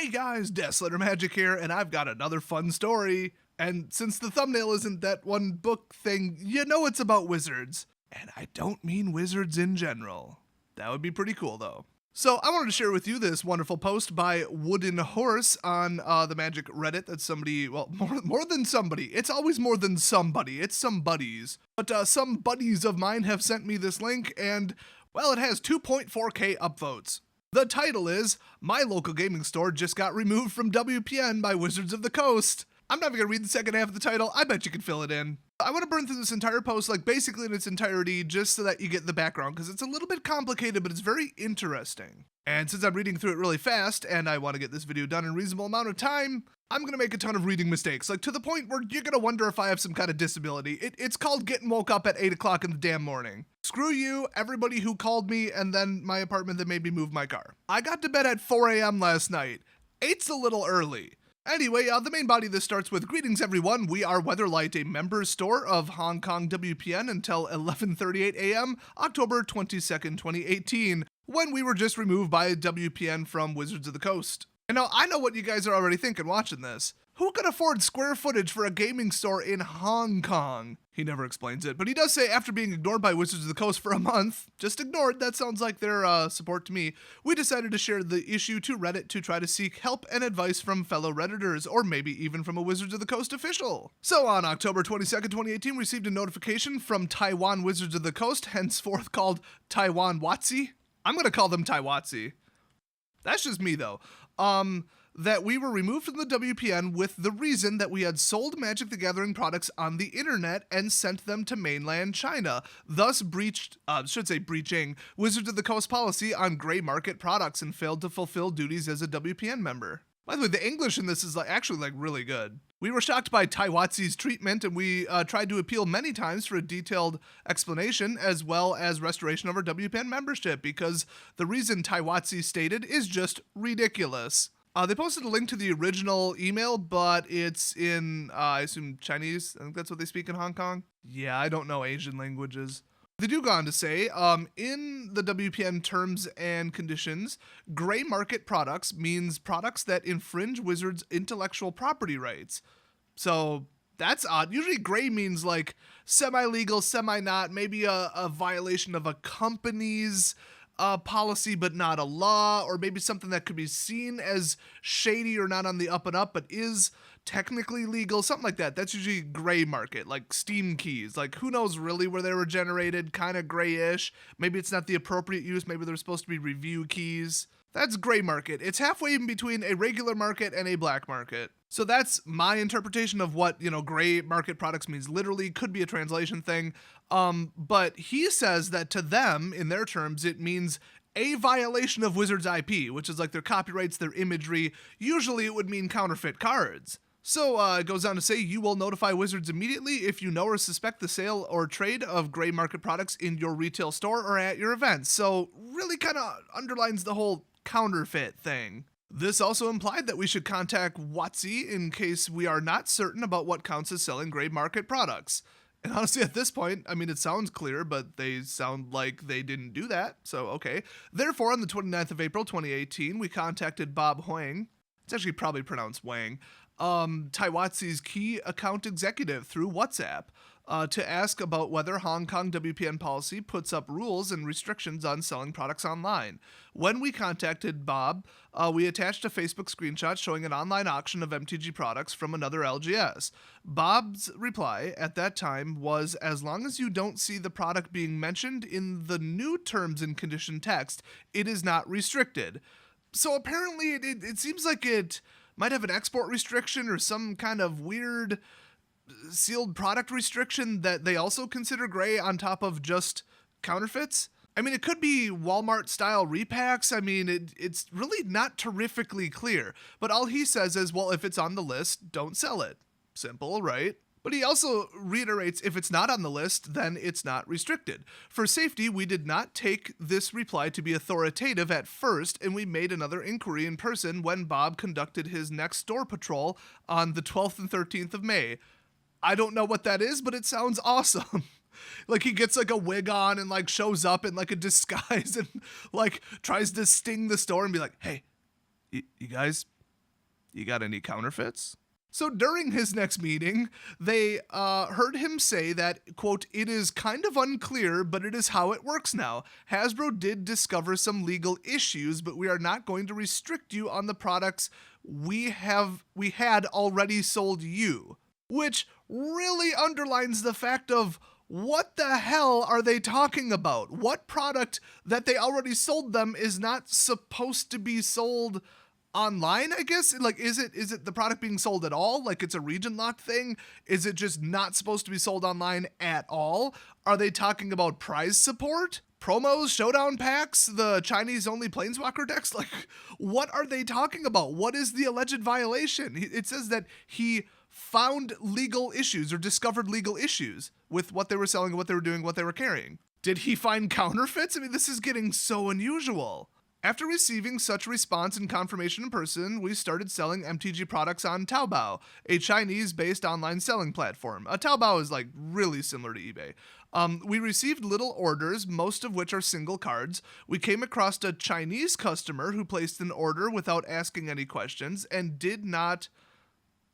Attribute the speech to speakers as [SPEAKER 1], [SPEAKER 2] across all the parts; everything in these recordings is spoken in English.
[SPEAKER 1] Hey guys, Deathletter Magic here, and I've got another fun story. And since the thumbnail isn't that one book thing, you know it's about wizards. And I don't mean wizards in general. That would be pretty cool though. So I wanted to share with you this wonderful post by Wooden Horse on the Magic Reddit that somebody, well, more than somebody. It's always more than somebody. It's some buddies. But some buddies of mine have sent me this link, and, well, it has 2.4K upvotes. The title is, My Local Gaming Store Just Got Removed from WPN by Wizards of the Coast. I'm not even going to read the second half of the title. I bet you can fill it in. I want to burn through this entire post, like basically in its entirety, just so that you get the background, because it's a little bit complicated, but it's very interesting. And since I'm reading through it really fast, and I want to get this video done in a reasonable amount of time, I'm going to make a ton of reading mistakes, like to the point where you're going to wonder if I have some kind of disability. It's called getting woke up at 8 o'clock in the damn morning. Screw you, everybody who called me, and then my apartment that made me move my car. I got to bed at 4 a.m. last night. 8's a little early. Anyway, the main body of this starts with, greetings everyone, we are Weatherlight, a member's store of Hong Kong WPN until 11:38 a.m., October 22nd, 2018, when we were just removed by WPN from Wizards of the Coast. And now, I know what you guys are already thinking watching this. Who can afford square footage for a gaming store in Hong Kong? He never explains it, but he does say after being ignored by Wizards of the Coast for a month, just ignored, that sounds like their support to me, we decided to share the issue to Reddit to try to seek help and advice from fellow Redditors, or maybe even from a Wizards of the Coast official. So on October 22nd, 2018, we received a notification from Taiwan Wizards of the Coast, henceforth called Taiwan Watsi. I'm going to call them Taiwatsi. That's just me though. That we were removed from the WPN with the reason that we had sold Magic the Gathering products on the internet and sent them to mainland China, thus breaching Wizards of the Coast policy on gray market products and failed to fulfill duties as a WPN member. By the way, the English in this is actually really good. We were shocked by Taiwatsi's treatment, and we tried to appeal many times for a detailed explanation as well as restoration of our WPN membership, because the reason Taiwatsi stated is just ridiculous. They posted a link to the original email, but it's in, I assume, Chinese. I think that's what they speak in Hong Kong. Yeah, I don't know Asian languages. They do go on to say, in the WPN terms and conditions, gray market products means products that infringe Wizards' intellectual property rights. So that's odd. Usually gray means like semi-legal, semi-not, maybe a violation of a company's policy but not a law, or maybe something that could be seen as shady or not on the up and up but is technically legal, something like that. That's usually gray market, like Steam keys. Like, who knows really where they were generated, kind of grayish. Maybe it's not the appropriate use, maybe they're supposed to be review keys. That's gray market. It's halfway in between a regular market and a black market. So that's my interpretation of what, gray market products means literally. Could be a translation thing. But he says that to them, in their terms, it means a violation of Wizards IP, which is like their copyrights, their imagery. Usually it would mean counterfeit cards. So it goes on to say, you will notify Wizards immediately if you know or suspect the sale or trade of gray market products in your retail store or at your events. So really kind of underlines the whole counterfeit thing. This also implied that we should contact WotC in case we are not certain about what counts as selling gray market products. And honestly, at this point, I mean, it sounds clear, but they sound like they didn't do that, so okay. Therefore, on the 29th of April, 2018, we contacted Bob Huang. It's actually probably pronounced Wang. Taiwatsi's key account executive through WhatsApp to ask about whether Hong Kong WPN policy puts up rules and restrictions on selling products online. When we contacted Bob, we attached a Facebook screenshot showing an online auction of MTG products from another LGS. Bob's reply at that time was, as long as you don't see the product being mentioned in the new terms and condition text, it is not restricted. So apparently it seems like it might have an export restriction or some kind of weird sealed product restriction that they also consider gray on top of just counterfeits. I mean, it could be Walmart style repacks. I mean, it's really not terrifically clear, but all he says is, well, if it's on the list, don't sell it. Simple, right? But he also reiterates, if it's not on the list, then it's not restricted. For safety, we did not take this reply to be authoritative at first, and we made another inquiry in person when Bob conducted his next store patrol on the 12th and 13th of May. I don't know what that is, but it sounds awesome. Like, he gets like a wig on and like shows up in like a disguise and like tries to sting the store and be like, hey, you guys, You got any counterfeits? So during his next meeting, they heard him say that, quote, "It is kind of unclear, but it is how it works now. Hasbro did discover some legal issues, but we are not going to restrict you on the products we had already sold you." Which really underlines the fact of, what the hell are they talking about? What product that they already sold them is not supposed to be sold online, I guess? Like, is it the product being sold at all? Like, it's a region locked thing? Is it just not supposed to be sold online at all? Are they talking about prize support? Promos, showdown packs, the Chinese only planeswalker decks? Like, what are they talking about? What is the alleged violation? It says that he found legal issues or discovered legal issues with what they were selling, what they were doing, what they were carrying. Did he find counterfeits? I mean, this is getting so unusual. After receiving such response and confirmation in person, we started selling MTG products on Taobao, a Chinese-based online selling platform. Taobao is like really similar to eBay. We received little orders, most of which are single cards. We came across a Chinese customer who placed an order without asking any questions and did not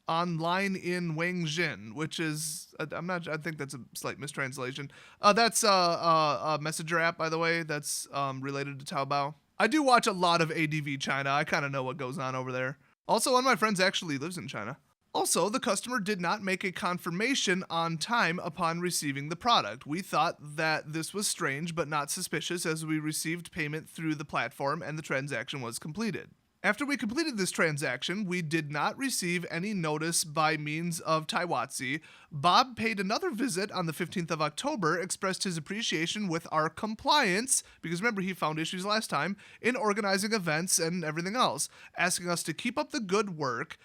[SPEAKER 1] online in Wangjin, which is, I think that's a slight mistranslation. That's a messenger app, by the way, that's related to Taobao. I do watch a lot of ADV China. I kind of know what goes on over there. Also, one of my friends actually lives in China. Also, the customer did not make a confirmation on time upon receiving the product. We thought that this was strange but not suspicious, as we received payment through the platform and the transaction was completed. After we completed this transaction, we did not receive any notice by means of Taiwatsi. Bob paid another visit on the 15th of October, expressed his appreciation with our compliance, because remember he found issues last time, in organizing events and everything else, asking us to keep up the good work,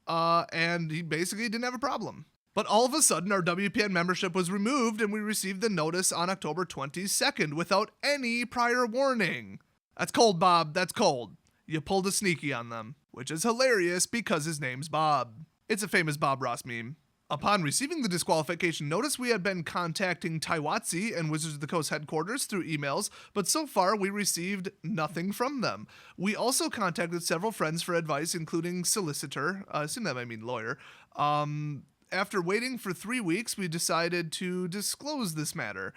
[SPEAKER 1] and he basically didn't have a problem. But all of a sudden, our WPN membership was removed and we received the notice on October 22nd without any prior warning. That's cold, Bob. That's cold. You pulled a sneaky on them, which is hilarious because his name's Bob. It's a famous Bob Ross meme. Upon receiving the disqualification notice, we had been contacting Taiwatsi and Wizards of the Coast headquarters through emails, but so far we received nothing from them. We also contacted several friends for advice, including solicitor, I assume that might mean lawyer. After waiting for 3 weeks, we decided to disclose this matter.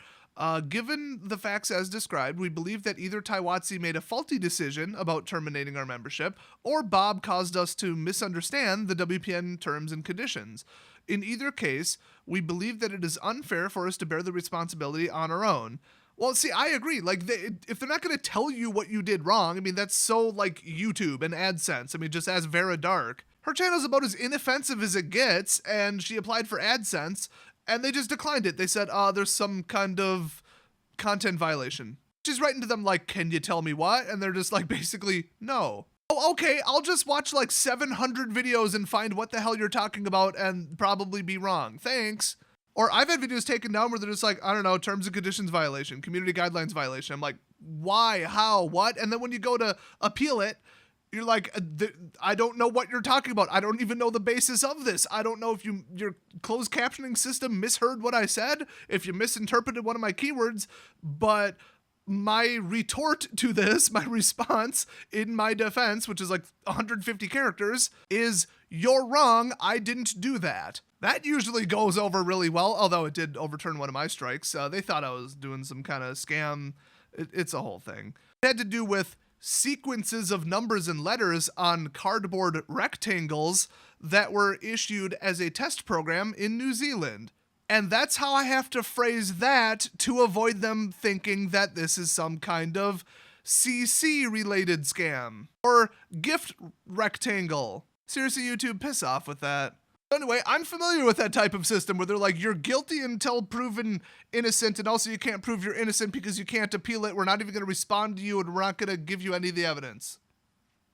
[SPEAKER 1] Given the facts as described, we believe that either Taiwatsi made a faulty decision about terminating our membership, or Bob caused us to misunderstand the WPN terms and conditions. In either case, we believe that it is unfair for us to bear the responsibility on our own. Well, see, I agree. Like, if they're not going to tell you what you did wrong, I mean, that's so like YouTube and AdSense. I mean, just ask Vera Dark. Her channel's about as inoffensive as it gets, and she applied for AdSense, and they just declined it. They said, there's some kind of content violation. She's writing to them like, can you tell me what? And they're just like, basically, no. Oh, okay, I'll just watch like 700 videos and find what the hell you're talking about and probably be wrong. Thanks. Or I've had videos taken down where they're just like, I don't know, terms and conditions violation, community guidelines violation. I'm like, why, how, what? And then when you go to appeal it, you're like, I don't know what you're talking about. I don't even know the basis of this. I don't know if your closed captioning system misheard what I said, if you misinterpreted one of my keywords, but my retort to this, my response in my defense, which is like 150 characters, is you're wrong. I didn't do that. That usually goes over really well, although it did overturn one of my strikes. They thought I was doing some kind of scam. It's a whole thing. It had to do with sequences of numbers and letters on cardboard rectangles that were issued as a test program in New Zealand. And that's how I have to phrase that to avoid them thinking that this is some kind of CC related scam or gift rectangle. Seriously, YouTube, piss off with that. Anyway, I'm familiar with that type of system where they're like, you're guilty until proven innocent, and also you can't prove you're innocent because you can't appeal it. We're not even going to respond to you, and we're not going to give you any of the evidence.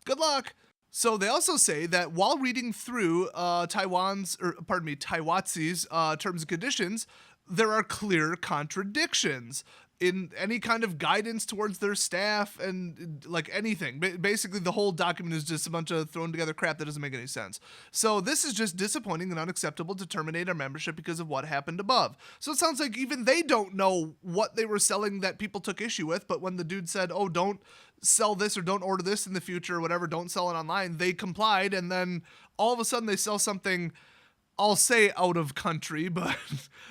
[SPEAKER 1] Good luck. So they also say that while reading through Taiwatsi's terms and conditions, there are clear contradictions. in any kind of guidance towards their staff and like anything. Basically, the whole document is just a bunch of thrown together crap that doesn't make any sense. So this is just disappointing and unacceptable to terminate our membership because of what happened above. So it sounds like even they don't know what they were selling that people took issue with, but when the dude said, oh, don't sell this or don't order this in the future or whatever, don't sell it online, they complied, and then all of a sudden they sell something, I'll say out of country, but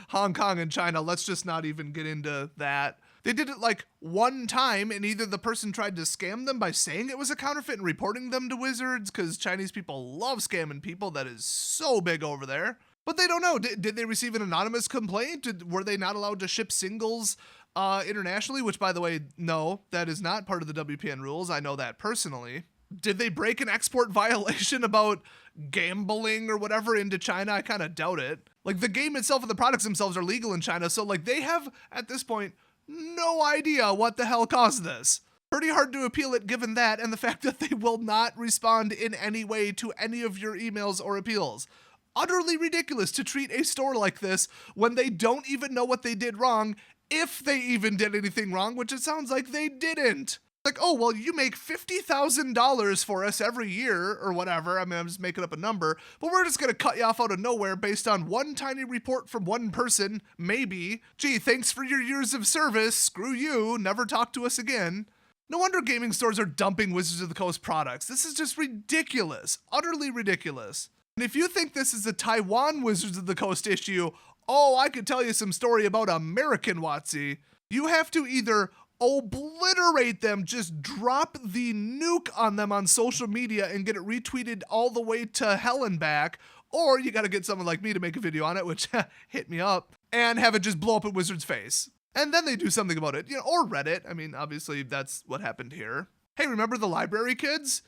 [SPEAKER 1] Hong Kong and China, let's just not even get into that. They did it like one time, and either the person tried to scam them by saying it was a counterfeit and reporting them to Wizards, because Chinese people love scamming people. That is so big over there. But they don't know. Did they receive an anonymous complaint? Were they not allowed to ship singles internationally? Which, by the way, no, that is not part of the WPN rules. I know that personally. Did they break an export violation about gambling or whatever into China? I kind of doubt it. Like, the game itself and the products themselves are legal in China, so like they have, at this point, no idea what the hell caused this. Pretty hard to appeal it given that and the fact that they will not respond in any way to any of your emails or appeals. Utterly ridiculous to treat a store like this when they don't even know what they did wrong, if they even did anything wrong, which it sounds like they didn't. Like, oh, well, you make $50,000 for us every year or whatever. I mean, I'm just making up a number, but we're just going to cut you off out of nowhere based on one tiny report from one person, maybe. Gee, thanks for your years of service. Screw you. Never talk to us again. No wonder gaming stores are dumping Wizards of the Coast products. This is just ridiculous. Utterly ridiculous. And if you think this is a Taiwan Wizards of the Coast issue, oh, I could tell you some story about American WotC. You have to either obliterate them, just drop the nuke on them on social media and get it retweeted all the way to hell and back, or you gotta get someone like me to make a video on it, which hit me up, and have it just blow up at Wizard's face. And then they do something about it, or Reddit. I mean, obviously that's what happened here. Hey, remember the library kids?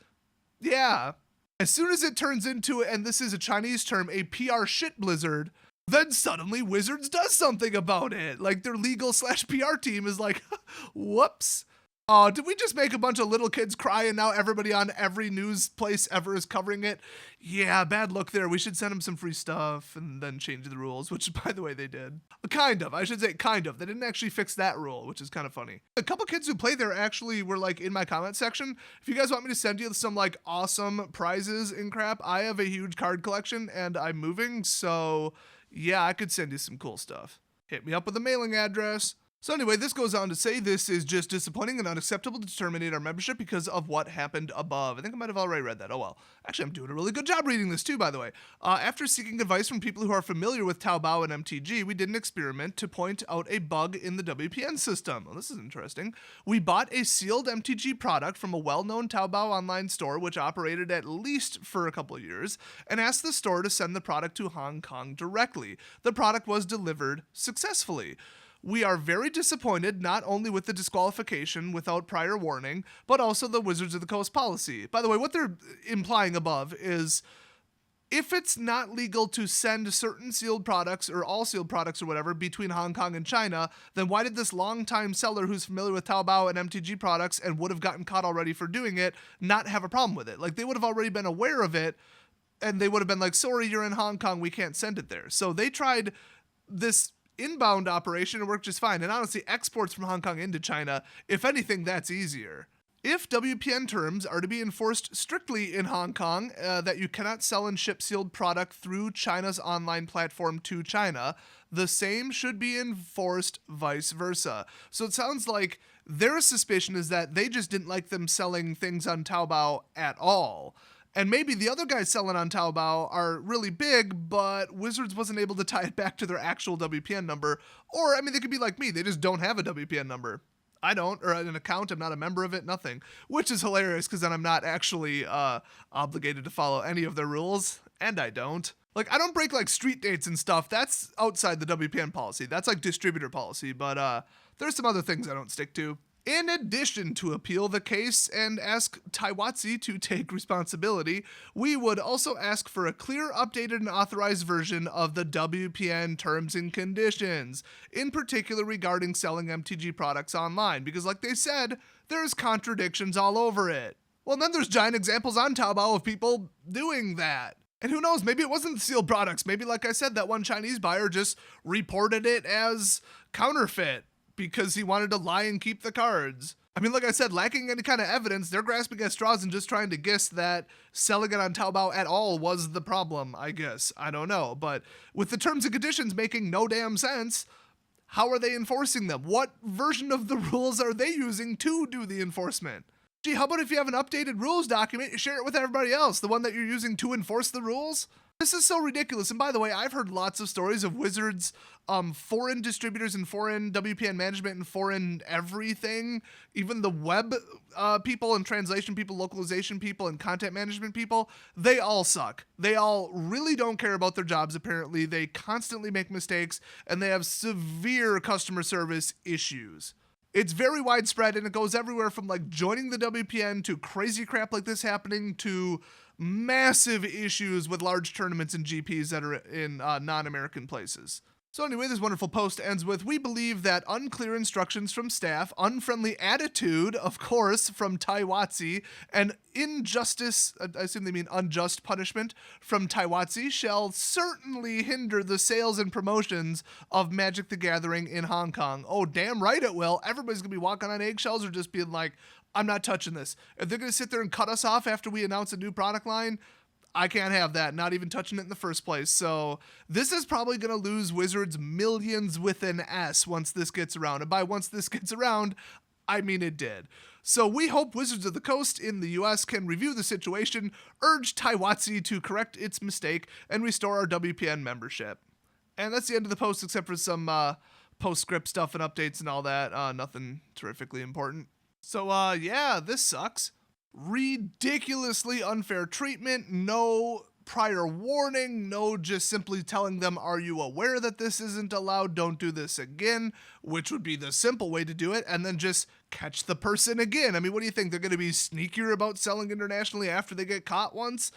[SPEAKER 1] Yeah. As soon as it turns into, and this is a Chinese term, a PR shit blizzard, then suddenly Wizards does something about it. Like, their legal/PR team is like, whoops. Did we just make a bunch of little kids cry and now everybody on every news place ever is covering it? Yeah, bad luck there. We should send them some free stuff and then change the rules, which, by the way, they did. Kind of. I should say kind of. They didn't actually fix that rule, which is kind of funny. A couple kids who play there actually were like in my comment section. If you guys want me to send you some like awesome prizes and crap, I have a huge card collection and I'm moving, so yeah, I could send you some cool stuff. Hit me up with a mailing address. So anyway, this goes on to say this is just disappointing and unacceptable to terminate our membership because of what happened above. I think I might have already read that. Oh well. Actually, I'm doing a really good job reading this too, by the way. After seeking advice from people who are familiar with Taobao and MTG, we did an experiment to point out a bug in the WPN system. Well, this is interesting. We bought a sealed MTG product from a well-known Taobao online store, which operated at least for a couple of years, and asked the store to send the product to Hong Kong directly. The product was delivered successfully. We are very disappointed not only with the disqualification without prior warning, but also the Wizards of the Coast policy. By the way, what they're implying above is if it's not legal to send certain sealed products or all sealed products or whatever between Hong Kong and China, then why did this longtime seller who's familiar with Taobao and MTG products and would have gotten caught already for doing it not have a problem with it? Like, they would have already been aware of it and they would have been like, sorry, you're in Hong Kong, we can't send it there. So they tried this inbound operation, it worked just fine. And honestly, exports from Hong Kong into China, if anything, that's easier. If WPN terms are to be enforced strictly in Hong Kong, that you cannot sell and ship sealed product through China's online platform to China, the same should be enforced vice versa. So it sounds like their suspicion is that they just didn't like them selling things on Taobao at all. And maybe the other guys selling on Taobao are really big, but Wizards wasn't able to tie it back to their actual WPN number. Or, I mean, they could be like me. They just don't have a WPN number. I don't, or an account. I'm not a member of it, nothing. Which is hilarious because then I'm not actually obligated to follow any of their rules. And I don't. Like, I don't break, like, street dates and stuff. That's outside the WPN policy. That's, like, distributor policy. But there's some other things I don't stick to. In addition to appeal the case and ask WotC to take responsibility, we would also ask for a clear, updated, and authorized version of the WPN terms and conditions, in particular regarding selling MTG products online, because like they said, there's contradictions all over it. Well, then there's giant examples on Taobao of people doing that. And who knows, maybe it wasn't sealed products. Maybe, like I said, that one Chinese buyer just reported it as counterfeit. because he wanted to lie and keep the cards. I mean, like I said, lacking any kind of evidence, they're grasping at straws and just trying to guess that selling it on Taobao at all was the problem, I guess. I don't know. But with the terms and conditions making no damn sense, how are they enforcing them? What version of the rules are they using to do the enforcement? Gee, how about if you have an updated rules document, you share it with everybody else, the one that you're using to enforce the rules? This is so ridiculous. And by the way, I've heard lots of stories of Wizards, foreign distributors and foreign WPN management and foreign everything, even the web people and translation people, localization people and content management people, they all suck. They all really don't care about their jobs, apparently. They constantly make mistakes and they have severe customer service issues. It's very widespread and it goes everywhere from like joining the WPN to crazy crap like this happening to massive issues with large tournaments and GPs that are in non-American places. So anyway, this wonderful post ends with, we believe that unclear instructions from staff, unfriendly attitude, of course, from Taiwatsi, and injustice, I assume they mean unjust punishment, from Taiwatsi shall certainly hinder the sales and promotions of Magic the Gathering in Hong Kong. Oh, damn right it will. Everybody's going to be walking on eggshells or just being like, I'm not touching this. If they're going to sit there and cut us off after we announce a new product line, I can't have that, not even touching it in the first place. So this is probably going to lose Wizards millions with an S once this gets around. And by once this gets around, I mean it did. So we hope Wizards of the Coast in the US can review the situation, urge Taiwatsi to correct its mistake, and restore our WPN membership. And that's the end of the post, except for some postscript stuff and updates and all that. Nothing terrifically important. So yeah, this sucks. Ridiculously unfair treatment, no prior warning, no just simply telling them, are you aware that this isn't allowed, don't do this again, which would be the simple way to do it, and then just catch the person again. I mean, what do you think? They're going to be sneakier about selling internationally after they get caught once?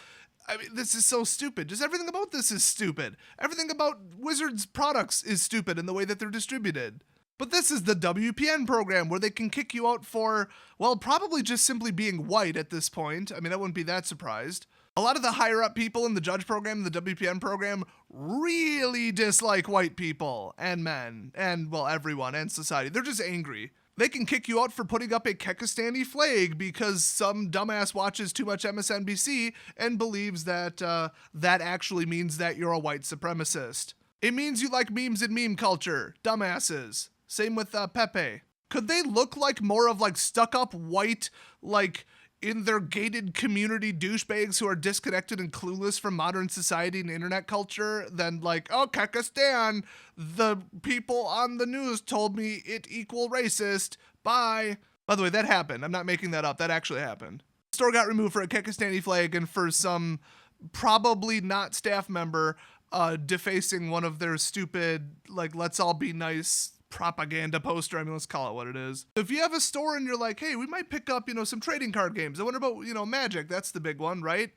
[SPEAKER 1] I mean, this is so stupid. Just everything about this is stupid. Everything about Wizards products is stupid in the way that they're distributed. But this is the WPN program where they can kick you out for, well, probably just simply being white at this point. I mean, I wouldn't be that surprised. A lot of the higher up people in the judge program, the WPN program, really dislike white people and men and, well, everyone and society. They're just angry. They can kick you out for putting up a Kekistani flag because some dumbass watches too much MSNBC and believes that that actually means that you're a white supremacist. It means you like memes and meme culture, dumbasses. Same with Pepe. Could they look like more of like stuck-up white, like in their gated community douchebags who are disconnected and clueless from modern society and internet culture than like, oh, Kekistan, the people on the news told me it equal racist, bye. By the way, that happened. I'm not making that up. That actually happened. The store got removed for a Kekistani flag and for some probably not staff member defacing one of their stupid, like, let's all be nice propaganda poster. I mean, let's call it what it is. If you have a store and you're like, hey, we might pick up, some trading card games. I wonder about, Magic. That's the big one, right?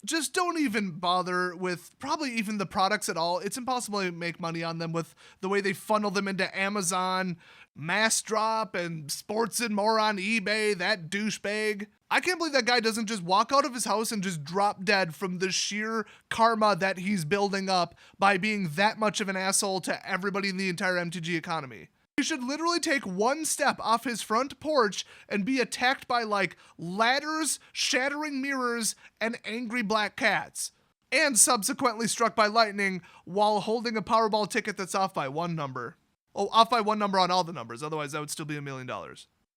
[SPEAKER 1] Just don't even bother with probably even the products at all. It's impossible to make money on them with the way they funnel them into Amazon, Mass Drop, and Sports and More on eBay, that douchebag. I can't believe that guy doesn't just walk out of his house and just drop dead from the sheer karma that he's building up by being that much of an asshole to everybody in the entire MTG economy. He should literally take one step off his front porch and be attacked by like ladders, shattering mirrors, and angry black cats. And subsequently struck by lightning while holding a Powerball ticket that's off by one number. Oh, off by one number on all the numbers, otherwise that would still be $1 million.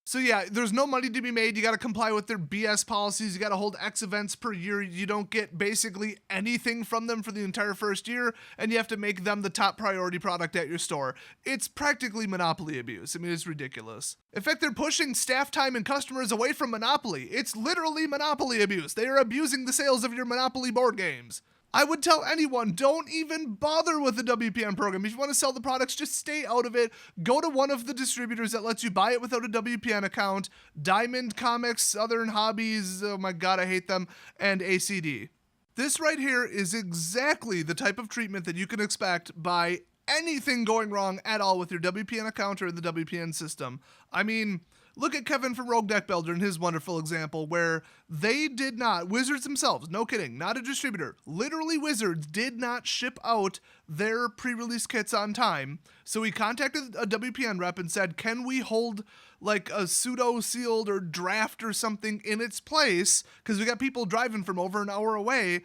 [SPEAKER 1] So yeah, there's no money to be made. You got to comply with their BS policies. You got to hold X events per year. You don't get basically anything from them for the entire first year, and you have to make them the top priority product at your store. It's practically monopoly abuse. I mean, it's ridiculous. In fact, they're pushing staff time and customers away from Monopoly. It's literally monopoly abuse. They are abusing the sales of your Monopoly board games. I would tell anyone, don't even bother with the WPN program. If you want to sell the products, just stay out of it. Go to one of the distributors that lets you buy it without a WPN account. Diamond Comics, Southern Hobbies, oh my god, I hate them, and ACD. This right here is exactly the type of treatment that you can expect by anything going wrong at all with your WPN account or the WPN system. I mean, Look at Kevin from Rogue Deck Builder and his wonderful example where they did not, Wizards themselves, no kidding, not a distributor, literally Wizards did not ship out their pre-release kits on time. So he contacted a WPN rep and said, can we hold like a pseudo sealed or draft or something in its place? Because we got people driving from over an hour away,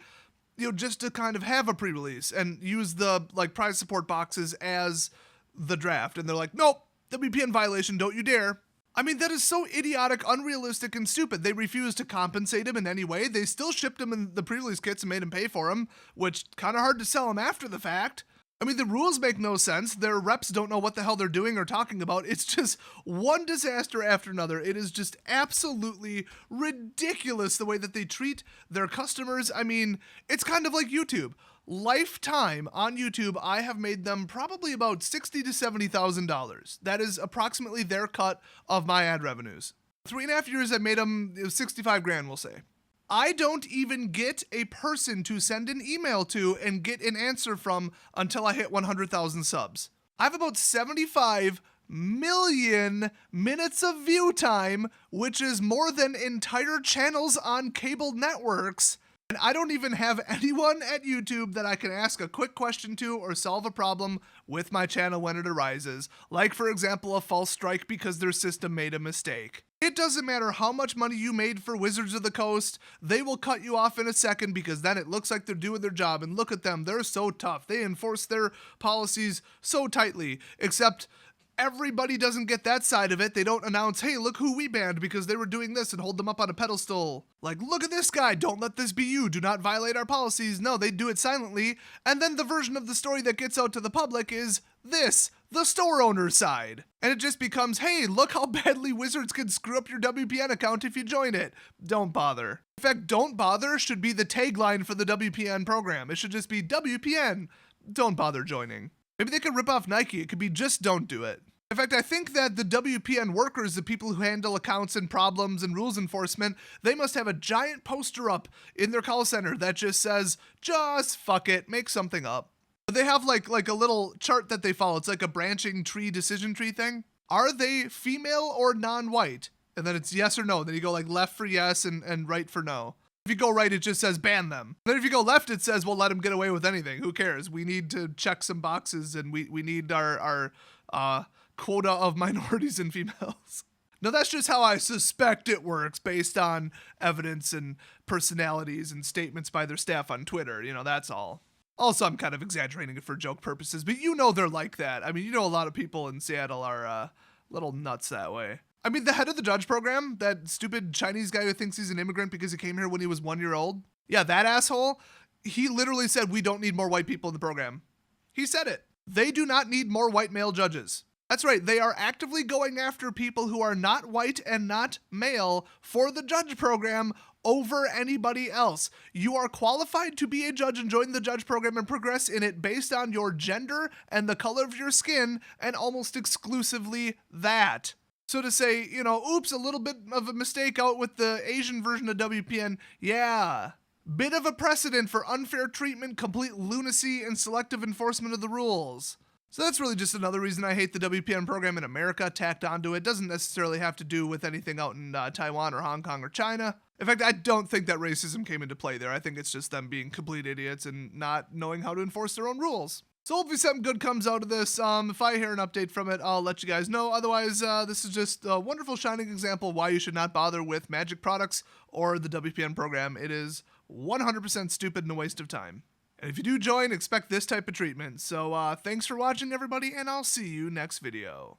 [SPEAKER 1] just to kind of have a pre-release and use the like prize support boxes as the draft. And they're like, nope, WPN violation, don't you dare. I mean, that is so idiotic, unrealistic, and stupid. They refused to compensate him in any way. They still shipped him in the pre-release kits and made him pay for them, which kind of hard to sell him after the fact. I mean, the rules make no sense. Their reps don't know what the hell they're doing or talking about. It's just one disaster after another. It is just absolutely ridiculous the way that they treat their customers. I mean, it's kind of like YouTube. Lifetime on YouTube, I have made them probably about $60,000 to $70,000. That is approximately their cut of my ad revenues. 3.5 years, I made them 65 grand, we'll say. I don't even get a person to send an email to and get an answer from until I hit 100,000 subs. I have about 75 million minutes of view time, which is more than entire channels on cable networks. And I don't even have anyone at YouTube that I can ask a quick question to or solve a problem with my channel when it arises. Like, for example, a false strike because their system made a mistake. It doesn't matter how much money you made for Wizards of the Coast, they will cut you off in a second because then it looks like they're doing their job. And look at them, they're so tough. They enforce their policies so tightly, except everybody doesn't get that side of it. They don't announce, hey, look who we banned because they were doing this and hold them up on a pedestal. Like, look at this guy. Don't let this be you. Do not violate our policies. No, they do it silently. And then the version of the story that gets out to the public is this, the store owner's side. And it just becomes, hey, look how badly Wizards can screw up your WPN account if you join it. Don't bother. In fact, don't bother should be the tagline for the WPN program. It should just be WPN. Don't bother joining. Maybe they could rip off Nike. It could be just don't do it. In fact, I think that the WPN workers, the people who handle accounts and problems and rules enforcement, they must have a giant poster up in their call center that just says, just fuck it, make something up. They have like a little chart that they follow. It's like a branching tree, decision tree thing. Are they female or non-white? And then it's yes or no. Then you go like left for yes and right for no. If you go right, it just says ban them. Then if you go left, it says, well, let them get away with anything. Who cares? We need to check some boxes and we need our quota of minorities and females. Now, that's just how I suspect it works based on evidence and personalities and statements by their staff on Twitter. That's all. Also, I'm kind of exaggerating it for joke purposes, but they're like that. I mean, a lot of people in Seattle are little nuts that way. I mean, the head of the judge program, that stupid Chinese guy who thinks he's an immigrant because he came here when he was 1 year old. Yeah, that asshole, he literally said, we don't need more white people in the program. He said it. They do not need more white male judges. That's right, they are actively going after people who are not white and not male for the judge program over anybody else. You are qualified to be a judge and join the judge program and progress in it based on your gender and the color of your skin, and almost exclusively that. So to say, oops, a little bit of a mistake out with the Asian version of WPN, yeah. Bit of a precedent for unfair treatment, complete lunacy, and selective enforcement of the rules. So that's really just another reason I hate the WPN program in America tacked onto it. Doesn't necessarily have to do with anything out in Taiwan or Hong Kong or China. In fact, I don't think that racism came into play there. I think it's just them being complete idiots and not knowing how to enforce their own rules. So hopefully something good comes out of this. If I hear an update from it, I'll let you guys know. Otherwise, this is just a wonderful shining example why you should not bother with Magic products or the WPN program. It is 100% stupid and a waste of time. And if you do join, expect this type of treatment. So thanks for watching, everybody, and I'll see you next video.